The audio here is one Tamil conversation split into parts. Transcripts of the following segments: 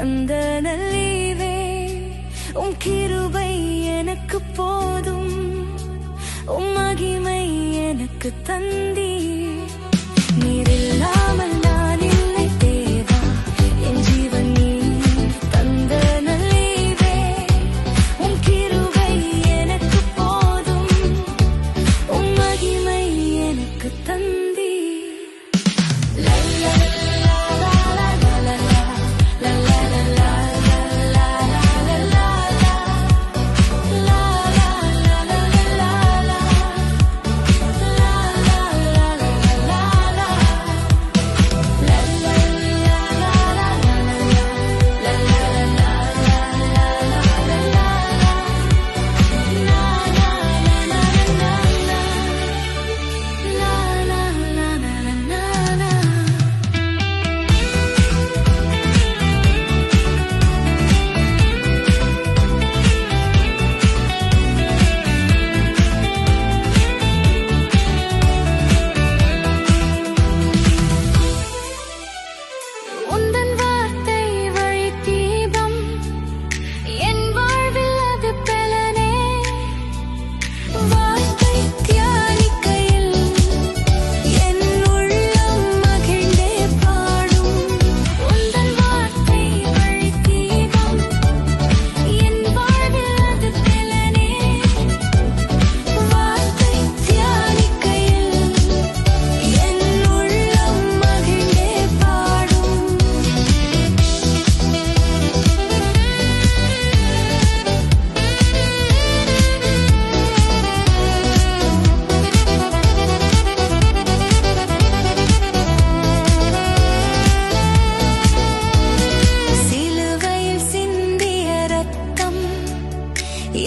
தந்த நல்லீவே, உம் கிருபை எனக்கு போதும், உம் மகிமை எனக்கு தந்தீர். நீரில்லாமல் நான் இல்லை தேவா, என் ஜீவன் நீர் தந்த நல்லீவே, உம் கிருபை எனக்கு போதும், உம் மகிமை எனக்கு தந்தீர்.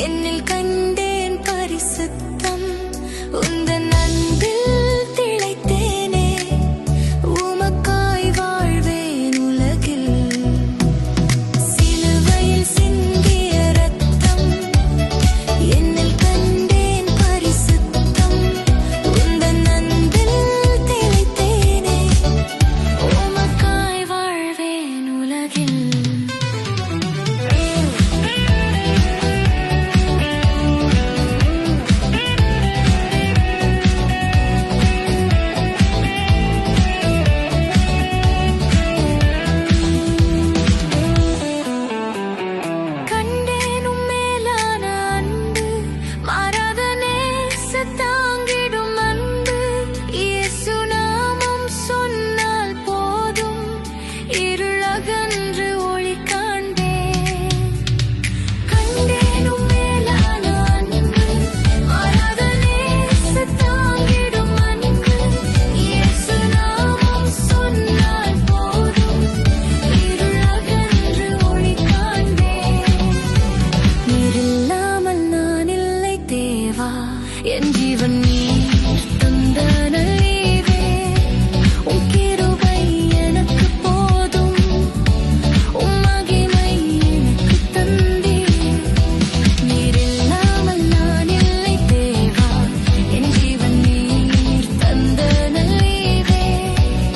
என்னில் கண்டேன் பரிசுத்தம், உந்தன் அன்பில் திளைத்தேனே, உமக்காய் வாழ்வேன் உலகில். சிலுவையில் சிந்திய ரத்தம், என்னில் கண்டேன் பரிசுத்தம், உந்தன் அன்பில் திளைத்தேனே, உமக்காய் வாழ்வேன் உலகில். என் ஜீவன்